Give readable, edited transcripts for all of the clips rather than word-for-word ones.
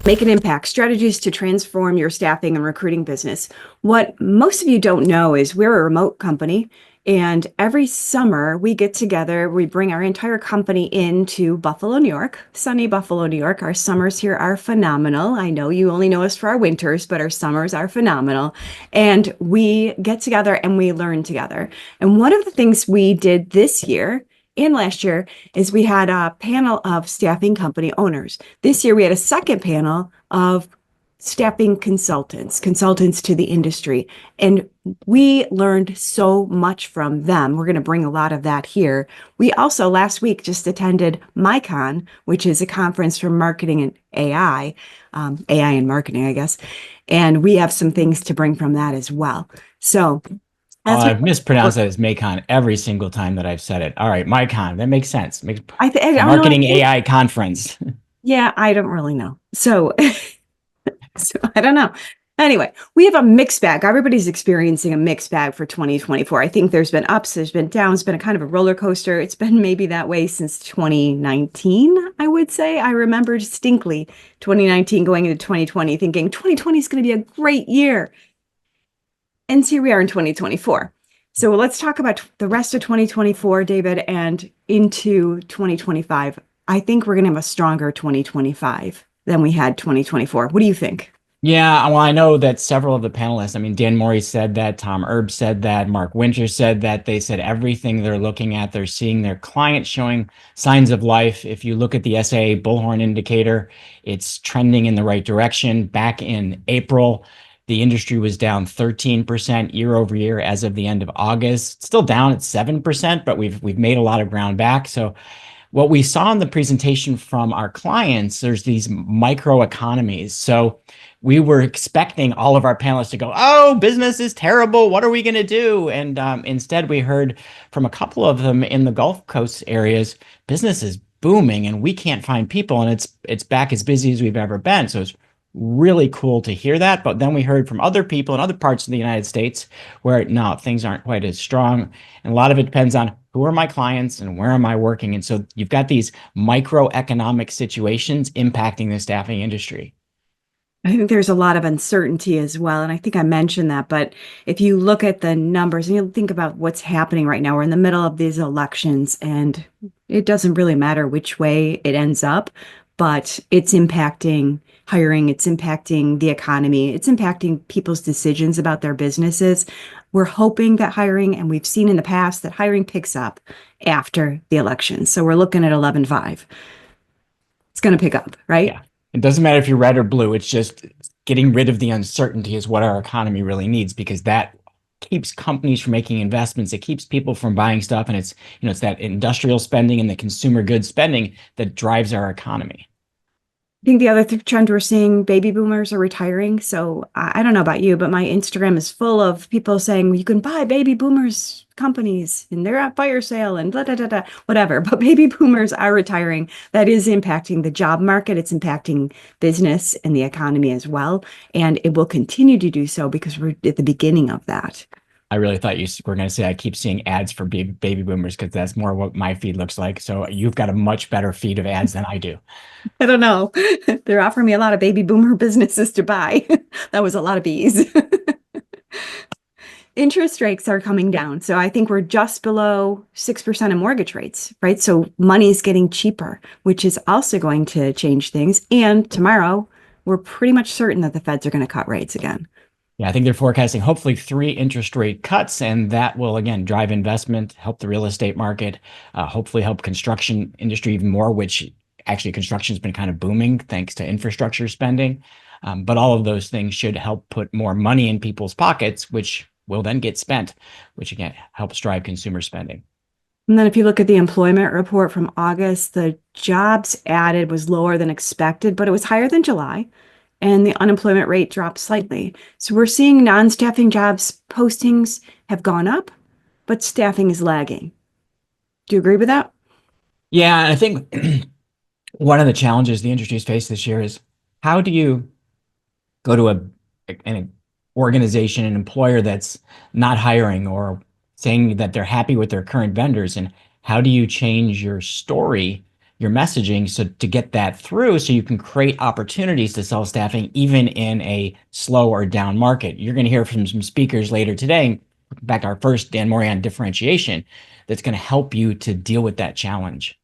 Make an impact, strategies to transform your staffing and recruiting business. What most of you don't know is we're a remote company. And every summer we get together, we bring our entire company into Buffalo, New York, sunny Buffalo, New York. Our summers here are phenomenal. I know you only know us for our winters, but our summers are phenomenal. And we get together and we learn together. And one of the things we did this year and last year is we had a panel of staffing company owners. This year we had a second panel of staffing consultants to the industry. And we learned so much from them. We're going to bring a lot of that here. We also last week just attended MyCon, which is a conference for marketing and AI, AI and marketing, I guess. And we have some things to bring from that as well. So that's I've mispronounced that as Macon every single time that I've said it. All right, MyCon, that makes sense. I don't know. Marketing AI conference. Yeah, I don't really know. So, so I don't know. Anyway, we have a mixed bag. Everybody's experiencing a mixed bag for 2024. I think there's been ups, there's been downs, it's been a kind of a roller coaster. It's been maybe that way since 2019, I would say. I remember distinctly 2019 going into 2020 thinking 2020 is going to be a great year. And here we are in 2024. So let's talk about the rest of 2024, David, and into 2025. I think we're going to have a stronger 2025 than we had 2024. What do you think? Yeah, well, I know that several of the panelists, I mean, Dan Morey said that, Tom Erb said that, Mark Winter said that. They said everything they're looking at, they're seeing their clients showing signs of life. If you look at the SAA Bullhorn indicator, it's trending in the right direction. Back in April, the industry was down 13% year over year as of the end of August. It's still down at 7%, but we've made a lot of ground back. So what we saw in the presentation from our clients, there's these micro economies. So we were expecting all of our panelists to go, oh, business is terrible. What are we going to do? And instead, we heard from a couple of them in the Gulf Coast areas, business is booming and we can't find people. And it's back as busy as we've ever been. So it's really cool to hear that. But then we heard from other people in other parts of the United States where no, things aren't quite as strong. And a lot of it depends on who are my clients and where am I working? And so you've got these microeconomic situations impacting the staffing industry. I think there's a lot of uncertainty as well. And I think I mentioned that. But if you look at the numbers and you think about what's happening right now, we're in the middle of these elections and it doesn't really matter which way it ends up, but it's impacting hiring, it's impacting the economy, it's impacting people's decisions about their businesses. We're hoping that hiring, and we've seen in the past that hiring picks up after the election. So we're looking at 11.5. It's going to pick up, right? Yeah. It doesn't matter if you're red or blue. It's just getting rid of the uncertainty is what our economy really needs, because that keeps companies from making investments. It keeps people from buying stuff. And it's, it's that industrial spending and the consumer goods spending that drives our economy. I think the other trend we're seeing, baby boomers are retiring. So I don't know about you, but my Instagram is full of people saying well, you can buy baby boomers companies and they're at fire sale and blah, blah, blah, blah, whatever. But baby boomers are retiring. That is impacting the job market. It's impacting business and the economy as well. And it will continue to do so because we're at the beginning of that. I really thought you were going to say I keep seeing ads for baby boomers because that's more what my feed looks like. So you've got a much better feed of ads than I do. I don't know. They're offering me a lot of baby boomer businesses to buy. That was a lot of bees. Interest rates are coming down. So I think we're just below 6% of mortgage rates, right? So money's getting cheaper, which is also going to change things. And tomorrow, we're pretty much certain that the Feds are going to cut rates again. Yeah, I think they're forecasting hopefully 3 interest rate cuts, and that will, again, drive investment, help the real estate market, hopefully help construction industry even more, which actually construction has been kind of booming thanks to infrastructure spending. But all of those things should help put more money in people's pockets, which will then get spent, which again helps drive consumer spending. And then if you look at the employment report from August, the jobs added was lower than expected, but it was higher than July. And the unemployment rate dropped slightly. So we're seeing non-staffing jobs postings have gone up, but staffing is lagging. Do you agree with that? Yeah, and I think one of the challenges the industry has faced this year is how do you go to an organization, an employer that's not hiring or saying that they're happy with their current vendors, and how do you change your story your messaging so to get that through so you can create opportunities to sell staffing even in a slow or down market. You're going to hear from some speakers later today, back to our first Dan Mori on differentiation, that's going to help you to deal with that challenge.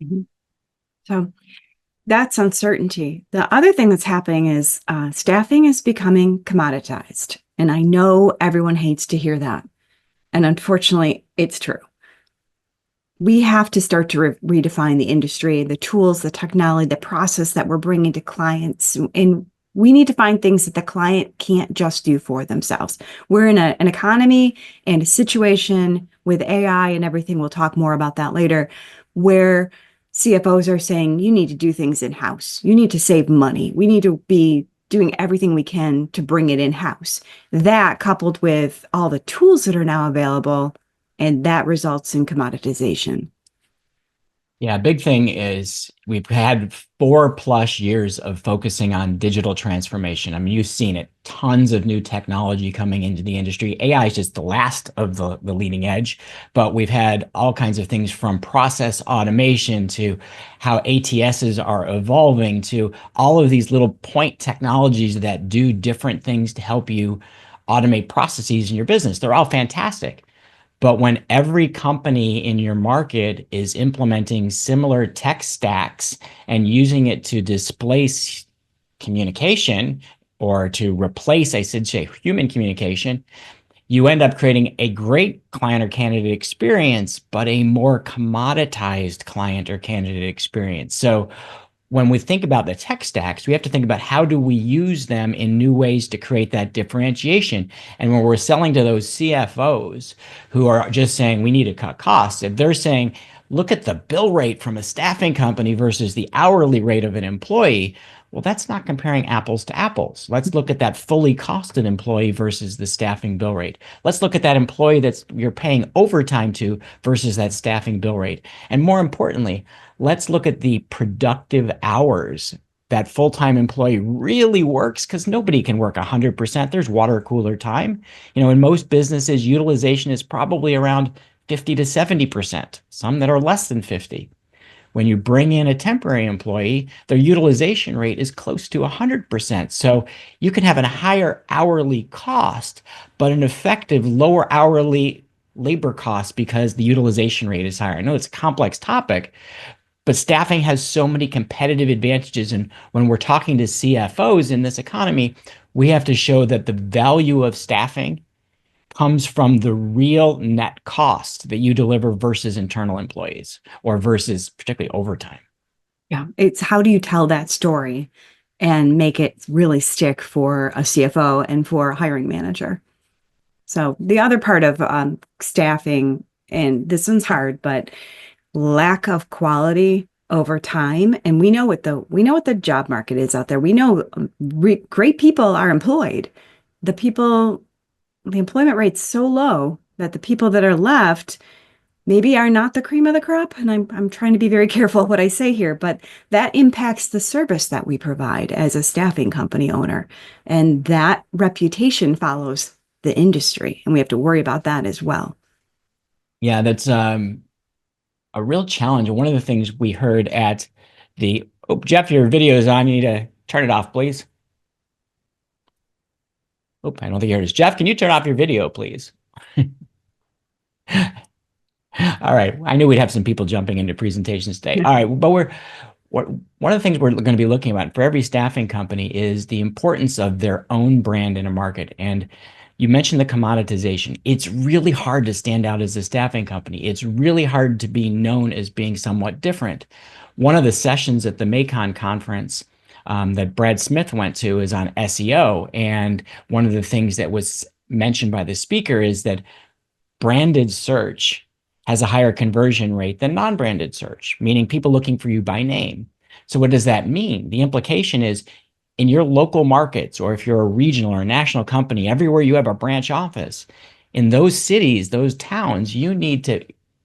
Mhm. So that's uncertainty. The other thing that's happening is staffing is becoming commoditized. And I know everyone hates to hear that. And unfortunately, it's true. We have to start to redefine the industry, the tools, the technology, the process that we're bringing to clients. And we need to find things that the client can't just do for themselves. We're in an economy and a situation with AI and everything. We'll talk more about that later, where CFOs are saying, you need to do things in-house. You need to save money. We need to be doing everything we can to bring it in-house. That coupled with all the tools that are now available, and that results in commoditization. Yeah, big thing is we've had 4+ years of focusing on digital transformation. I mean, you've seen it, tons of new technology coming into the industry. AI is just the last of the leading edge, but we've had all kinds of things from process automation to how ATSs are evolving to all of these little point technologies that do different things to help you automate processes in your business. They're all fantastic. But when every company in your market is implementing similar tech stacks and using it to displace communication or to replace, I should say, human communication, you end up creating a great client or candidate experience, but a more commoditized client or candidate experience. So when we think about the tech stacks, we have to think about how do we use them in new ways to create that differentiation. And when we're selling to those CFOs who are just saying we need to cut costs, if they're saying, look at the bill rate from a staffing company versus the hourly rate of an employee, well, that's not comparing apples to apples. Let's look at that fully costed employee versus the staffing bill rate. Let's look at that employee that's you're paying overtime to versus that staffing bill rate. And more importantly, let's look at the productive hours that full-time employee really works, because nobody can work 100%. There's water cooler time. In most businesses, utilization is probably around 50 to 70%, some that are less than 50. When you bring in a temporary employee, their utilization rate is close to 100%. So you can have a higher hourly cost, but an effective lower hourly labor cost because the utilization rate is higher. I know it's a complex topic, but staffing has so many competitive advantages. And when we're talking to CFOs in this economy, we have to show that the value of staffing comes from the real net cost that you deliver versus internal employees or versus particularly overtime. Yeah, it's how do you tell that story and make it really stick for a CFO and for a hiring manager? So the other part of staffing, and this one's hard, but lack of quality over time. And we know what the job market is out there. We know great people are employed. The employment rate's so low that the people that are left maybe are not the cream of the crop. And I'm trying to be very careful of what I say here, but that impacts the service that we provide as a staffing company owner. And that reputation follows the industry. And we have to worry about that as well. Yeah, that's a real challenge. And one of the things we heard at Jeff, your video is on. You need to turn it off, please. I don't think you heard us. Jeff, can you turn off your video, please? All right. I knew we'd have some people jumping into presentations today. All right. But one of the things we're going to be looking at for every staffing company is the importance of their own brand in a market. And you mentioned the commoditization. It's really hard to stand out as a staffing company. It's really hard to be known as being somewhat different. One of the sessions at the Macon conference that Brad Smith went to is on SEO. And one of the things that was mentioned by the speaker is that branded search has a higher conversion rate than non-branded search, meaning people looking for you by name. So what does that mean? The implication is in your local markets, or if you're a regional or a national company, everywhere you have a branch office, in those cities, those towns, you need to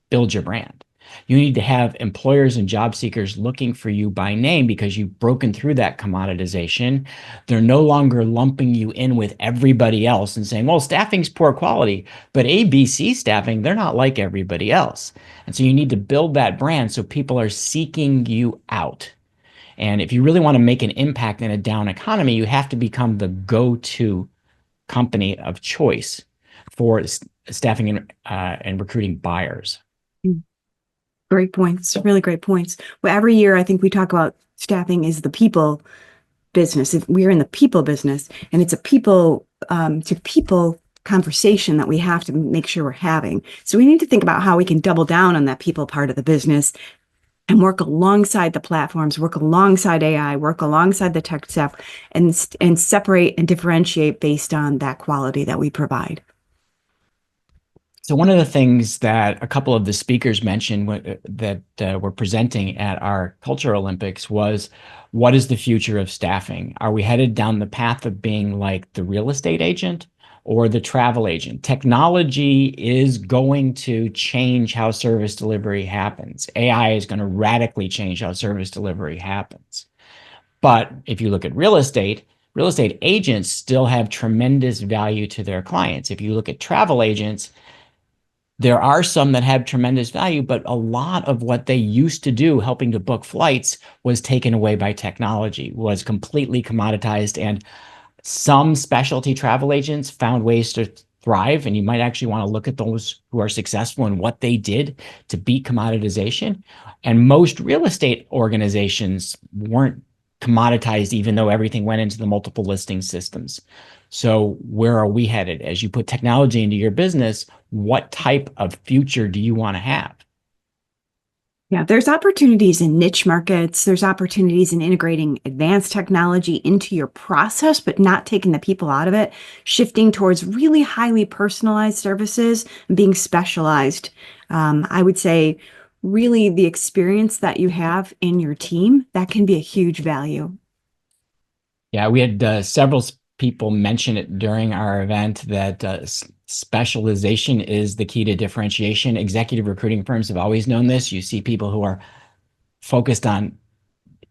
build your brand. You need to have employers and job seekers looking for you by name because you've broken through that commoditization. They're no longer lumping you in with everybody else and saying, well, staffing's poor quality, but ABC staffing, they're not like everybody else. And so you need to build that brand so people are seeking you out. And if you really want to make an impact in a down economy, you have to become the go-to company of choice for staffing and recruiting buyers. Great points, really great points. Well, every year I think we talk about staffing is the people business. If we're in the people business, and it's a people to people conversation that we have to make sure we're having. So we need to think about how we can double down on that people part of the business and work alongside the platforms, work alongside AI, work alongside the tech staff, and separate and differentiate based on that quality that we provide. So one of the things that a couple of the speakers mentioned that were presenting at our Culture Olympics was, what is the future of staffing? Are we headed down the path of being like the real estate agent or the travel agent? Technology is going to change how service delivery happens. AI is going to radically change how service delivery happens. But if you look at real estate agents still have tremendous value to their clients. If you look at travel agents, there are some that have tremendous value, but a lot of what they used to do, helping to book flights, was taken away by technology, was completely commoditized. And some specialty travel agents found ways to thrive. And you might actually want to look at those who are successful and what they did to beat commoditization. And most real estate organizations weren't commoditized, even though everything went into the multiple listing systems. So where are we headed? As you put technology into your business, what type of future do you want to have? Yeah, there's opportunities in niche markets. There's opportunities in integrating advanced technology into your process, but not taking the people out of it, shifting towards really highly personalized services and being specialized. I would say really the experience that you have in your team, that can be a huge value. Yeah, we had several people mention it during our event that specialization is the key to differentiation. Executive recruiting firms have always known this. You see people who are focused on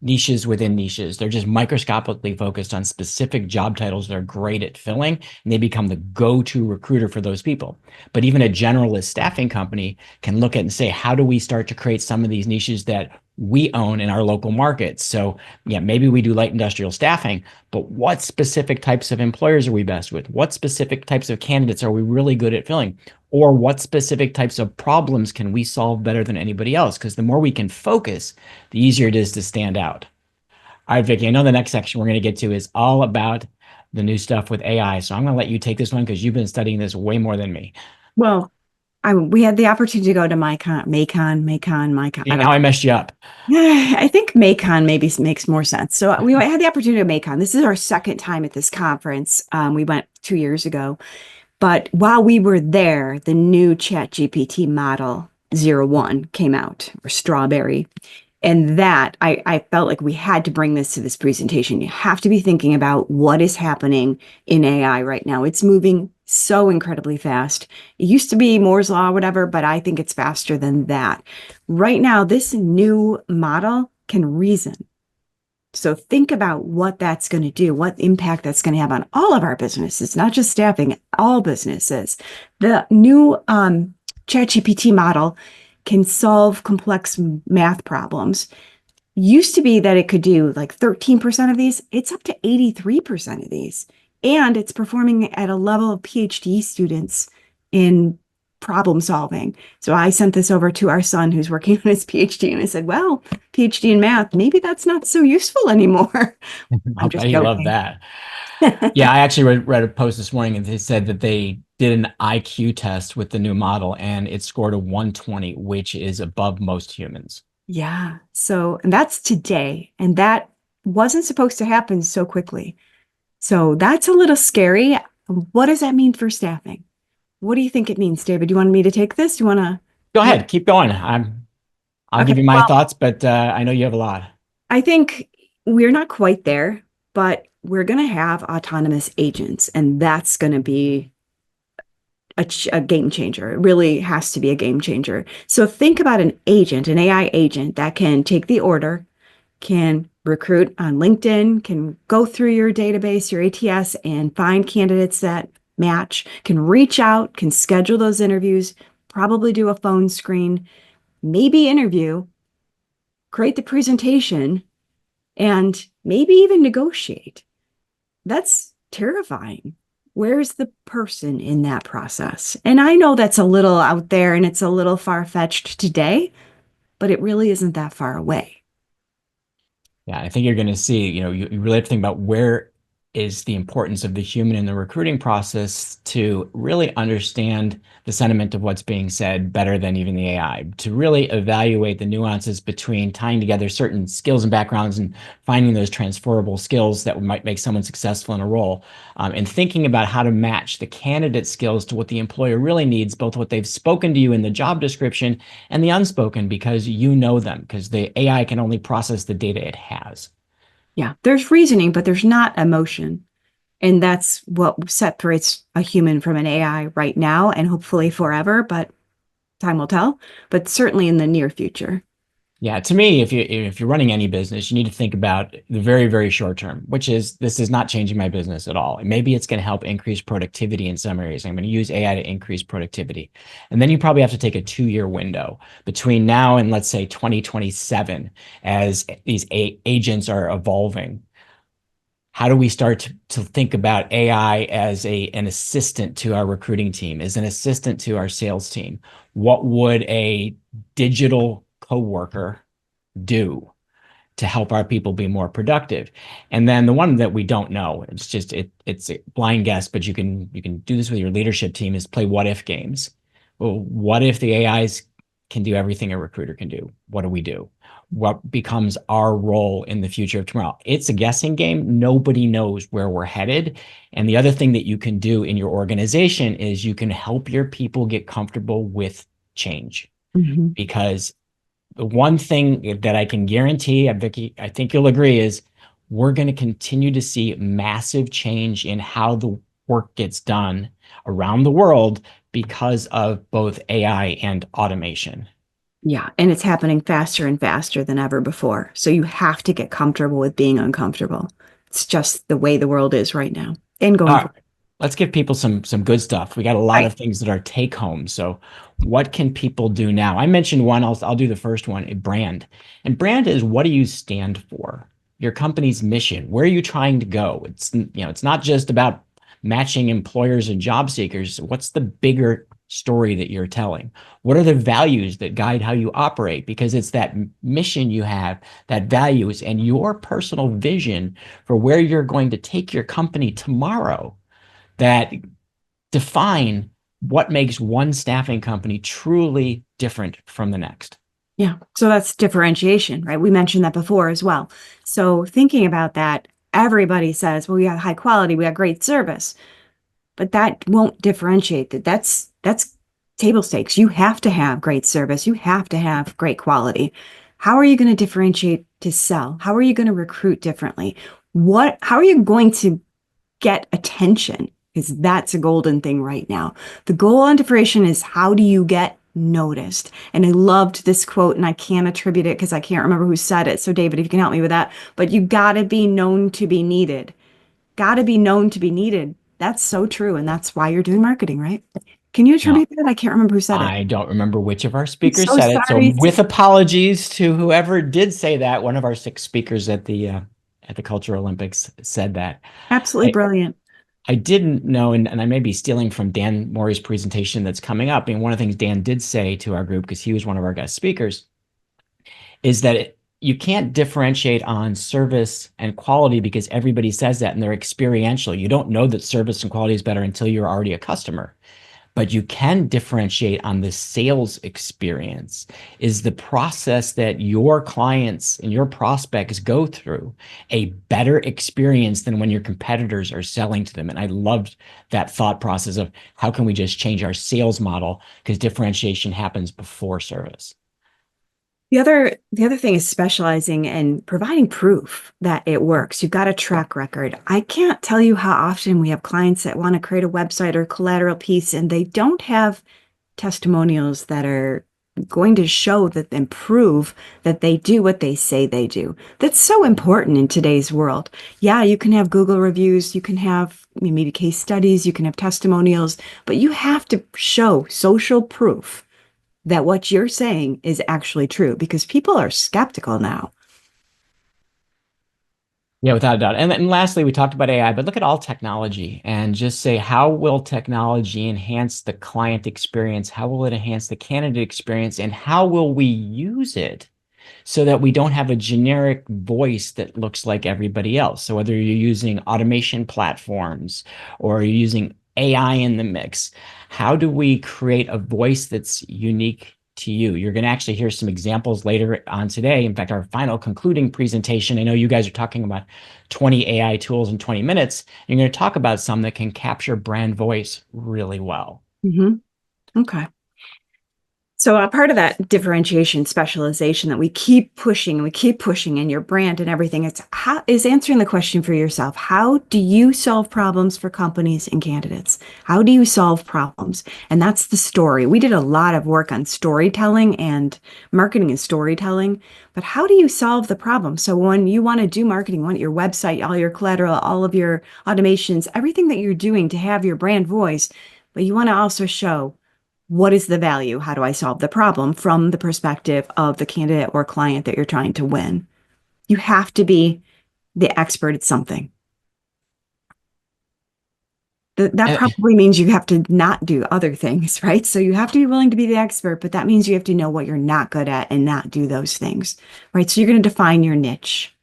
niches within niches. They're just microscopically focused on specific job titles they're great at filling, and they become the go-to recruiter for those people. But even a generalist staffing company can look at and say, how do we start to create some of these niches that we own in our local markets? So yeah, maybe we do light industrial staffing, but what specific types of employers are we best with? What specific types of candidates are we really good at filling? Or what specific types of problems can we solve better than anybody else? Because the more we can focus, the easier it is to stand out. All right, Vicki, I know the next section we're going to get to is all about the new stuff with AI. So I'm going to let you take this one because you've been studying this way more than me. Well, we had the opportunity to go to Macon. See, now I messed you up. I think Macon maybe makes more sense. So we had the opportunity to Macon. This is our second time at this conference. We went 2 years ago. But while we were there, the new ChatGPT model 01 came out, or Strawberry. And that I felt like we had to bring this to this presentation. You have to be thinking about what is happening in AI right now. It's moving so incredibly fast. It used to be Moore's Law, whatever, but I think it's faster than that. Right now, this new model can reason. So think about what that's going to do, what impact that's going to have on all of our businesses, not just staffing, all businesses. The new ChatGPT model can solve complex math problems. Used to be that it could do like 13% of these. It's up to 83% of these. And it's performing at a level of PhD students in problem solving. So I sent this over to our son who's working on his PhD, and I said, well, PhD in math, maybe that's not so useful anymore. I'll bet you love that. Yeah, I actually read a post this morning and they said that they did an IQ test with the new model and it scored a 120, which is above most humans. Yeah. So, and that's today. And that wasn't supposed to happen so quickly. So that's a little scary. What does that mean for staffing? What do you think it means, David? Do you want me to take this? Do you want to? Go ahead, keep going. I'll give you my thoughts, but I know you have a lot. I think we're not quite there, but we're going to have autonomous agents, and that's going to be a game changer. It really has to be a game changer. So think about an agent, an AI agent that can take the order, can recruit on LinkedIn, can go through your database, your ATS, and find candidates that match, can reach out, can schedule those interviews, probably do a phone screen, maybe interview, create the presentation, and maybe even negotiate. That's terrifying. Where's the person in that process? And I know that's a little out there and it's a little far-fetched today, but it really isn't that far away. Yeah, I think you're going to see, you really have to think about where is the importance of the human in the recruiting process to really understand the sentiment of what's being said better than even the AI, to really evaluate the nuances between tying together certain skills and backgrounds and finding those transferable skills that might make someone successful in a role, and thinking about how to match the candidate skills to what the employer really needs, both what they've spoken to you in the job description and the unspoken, because you know them, because the AI can only process the data it has. Yeah, there's reasoning, but there's not emotion. And that's what separates a human from an AI right now and hopefully forever, but time will tell, but certainly in the near future. Yeah, to me, if you're running any business, you need to think about the very, very short term, which is this is not changing my business at all. And maybe it's going to help increase productivity in some areas. I'm going to use AI to increase productivity. And then you probably have to take a 2-year window between now and let's say 2027 as these agents are evolving. How do we start to think about AI as an assistant to our recruiting team, as an assistant to our sales team? What would a digital coworker do to help our people be more productive? And then the one that we don't know, it's a blind guess, but you can do this with your leadership team, is play what if games. Well, what if the AIs can do everything a recruiter can do? What do we do? What becomes our role in the future of tomorrow? It's a guessing game. Nobody knows where we're headed. And the other thing that you can do in your organization is you can help your people get comfortable with change. Mm-hmm. Because the one thing that I can guarantee, Vicki, I think you'll agree, is we're going to continue to see massive change in how the work gets done around the world because of both AI and automation. Yeah, and it's happening faster and faster than ever before. So you have to get comfortable with being uncomfortable. It's just the way the world is right now and All going right, forward. let's give people some good stuff. We got a lot Right. of things that are take home. So what can people do now? I mentioned one, I'll do the first one, a brand. And brand is, what do you stand for? Your company's mission. Where are you trying to go? It's not just about matching employers and job seekers. What's the bigger story that you're telling? What are the values that guide how you operate? Because it's that mission you have, that values, and your personal vision for where you're going to take your company tomorrow that define what makes one staffing company truly different from the next. Yeah. So that's differentiation, right? We mentioned that before as well. So thinking about that, everybody says, well, we got high quality, we got great service, but that won't differentiate that. That's table stakes. You have to have great service. You have to have great quality. How are you going to differentiate to sell? How are you going to recruit differently? How are you going to get attention? Because that's a golden thing right now. The goal on differentiation is, how do you get noticed? And I loved this quote, and I can't attribute it because I can't remember who said it. So David, if you can help me with that, but you got to be known to be needed. Got to be known to be needed. That's so true. And that's why you're doing marketing, right? Can you Now, attribute that? I can't remember who said it. I don't remember which of our I'm speakers so said it. So sorry. with apologies to whoever did say that, one of our 6 speakers at the Cultural Olympics said that. Absolutely I, brilliant. I didn't know, and I may be stealing from Dan Morey's presentation that's coming up. And one of the things Dan did say to our group, because he was one of our guest speakers, is that you can't differentiate on service and quality because everybody says that and they're experiential. You don't know that service and quality is better until you're already a customer. But you can differentiate on the sales experience. Is the process that your clients and your prospects go through a better experience than when your competitors are selling to them? And I loved that thought process of how can we just change our sales model, because differentiation happens before service. The other thing is specializing and providing proof that it works. You've got a track record. I can't tell you how often we have clients that want to create a website or collateral piece and they don't have testimonials that are going to show that and prove that they do what they say they do. That's so important in today's world. Yeah, you can have Google reviews, you can have maybe case studies, you can have testimonials, but you have to show social proof that what you're saying is actually true because people are skeptical now. Yeah, without a doubt. And then lastly, we talked about AI, but look at all technology and just say, how will technology enhance the client experience? How will it enhance the candidate experience? And how will we use it so that we don't have a generic voice that looks like everybody else? So whether you're using automation platforms or you're using AI in the mix, how do we create a voice that's unique to you? You're going to actually hear some examples later on today. In fact, our final concluding presentation, I know you guys are talking about 20 AI tools in 20 minutes. You're going to talk about some that can capture brand voice really well. Mhm. Okay. So a part of that differentiation specialization that we keep pushing and we keep pushing in your brand and everything, it's how is answering the question for yourself. How do you solve problems for companies and candidates? How do you solve problems? And that's the story. We did a lot of work on storytelling and marketing and storytelling, but how do you solve the problem? So when you want to do marketing, want your website, all your collateral, all of your automations, everything that you're doing to have your brand voice, but you want to also show what is the value? How do I solve the problem from the perspective of the candidate or client that you're trying to win? You have to be the expert at something. That And, probably means you have to not do other things, right? So you have to be willing to be the expert, but that means you have to know what you're not good at and not do those things, right? So you're going to define your niche.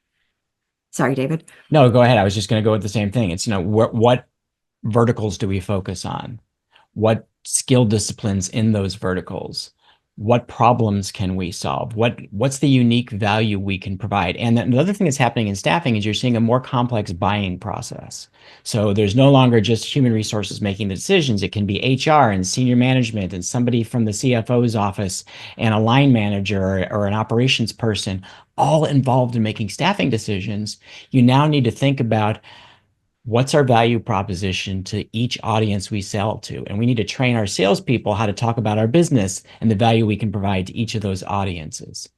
Sorry, David. no, go ahead. I was just going to go with the same thing. It's, what verticals do we focus on? What skill disciplines in those verticals? What problems can we solve? What's the unique value we can provide? And then the other thing that's happening in staffing is you're seeing a more complex buying process. So there's no longer just human resources making the decisions. It can be HR and senior management and somebody from the CFO's office and a line manager or an operations person all involved in making staffing decisions. You now need to think about what's our value proposition to each audience we sell to? And we need to train our salespeople how to talk about our business and the value we can provide to each of those audiences.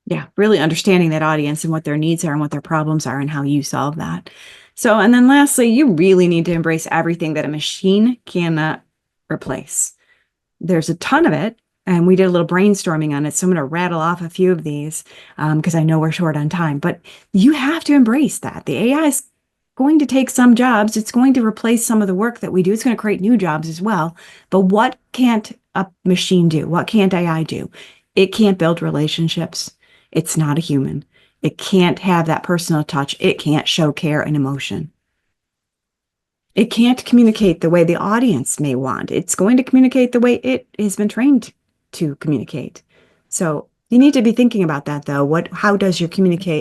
Yeah, really understanding that audience and what their needs are and what their problems are and how you solve that. So, and then lastly, you really need to embrace everything that a machine cannot replace. There's a ton of it, and we did a little brainstorming on it. So I'm going to rattle off a few of these because I know we're short on time. But you have to embrace that. The AI is going to take some jobs. It's going to replace some of the work that we do. It's going to create new jobs as well. But what can't a machine do? What can't AI do? It can't build relationships. It's not a human. It can't have that personal touch. It can't show care and emotion. It can't communicate the way the audience may want. It's going to communicate the way it has been trained to communicate. So you need to be thinking about that though. How does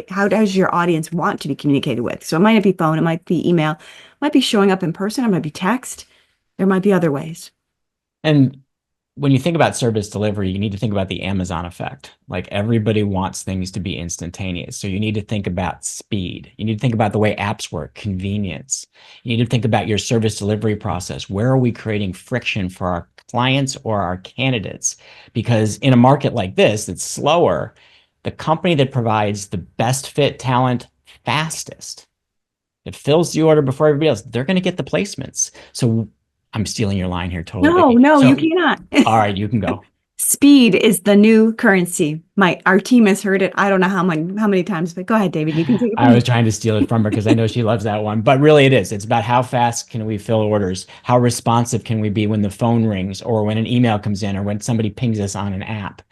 how does your audience want to be communicated with? So it might not be phone, it might be email, it might be showing up in person, it might be text. There might be other ways. And when you think about service delivery, you need to think about the Amazon effect. Like everybody wants things to be instantaneous. So you need to think about speed. You need to think about the way apps work, convenience. You need to think about your service delivery process. Where are we creating friction for our clients or our candidates? Because in a market like this that's slower, the company that provides the best fit talent fastest, that fills the order before everybody else, they're going to get the placements. So I'm stealing your line here totally, No, Vicki. no, you So cannot. all right, you can go. Speed is the new currency. Our team has heard it. I don't know how many times, but go ahead, David. You can take it I from was trying to steal it from her because I know she loves that one. But really, it is. It's about how fast can we fill orders? How responsive can we be when the phone rings or when an email comes in or when somebody pings us on an app?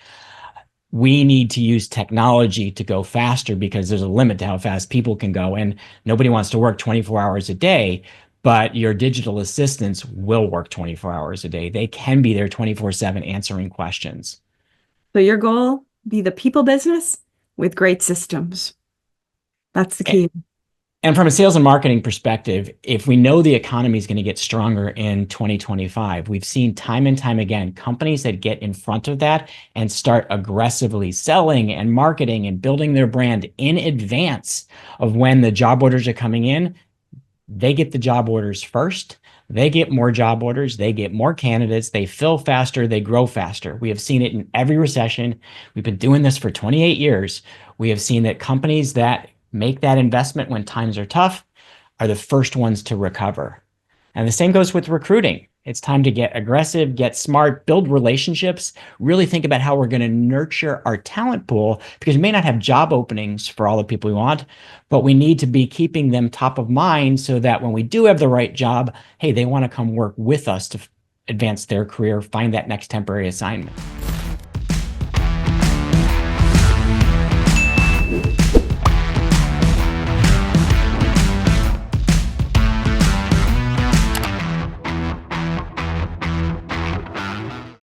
We need to use technology to go faster because there's a limit to how fast people can go. And nobody wants to work 24 hours a day, but your digital assistants will work 24 hours a day. They can be there 24/7 answering questions. So your goal, be the people business with great systems. That's the key. And from a sales and marketing perspective, if we know the economy is going to get stronger in 2025, we've seen time and time again companies that get in front of that and start aggressively selling and marketing and building their brand in advance of when the job orders are coming in. They get the job orders first. They get more job orders. They get more candidates. They fill faster. They grow faster. We have seen it in every recession. We've been doing this for 28 years. We have seen that companies that make that investment when times are tough are the first ones to recover. And the same goes with recruiting. It's time to get aggressive, get smart, build relationships, really think about how we're going to nurture our talent pool, because we may not have job openings for all the people we want, but we need to be keeping them top of mind so that when we do have the right job, hey, they want to come work with us to advance their career, find that next temporary assignment.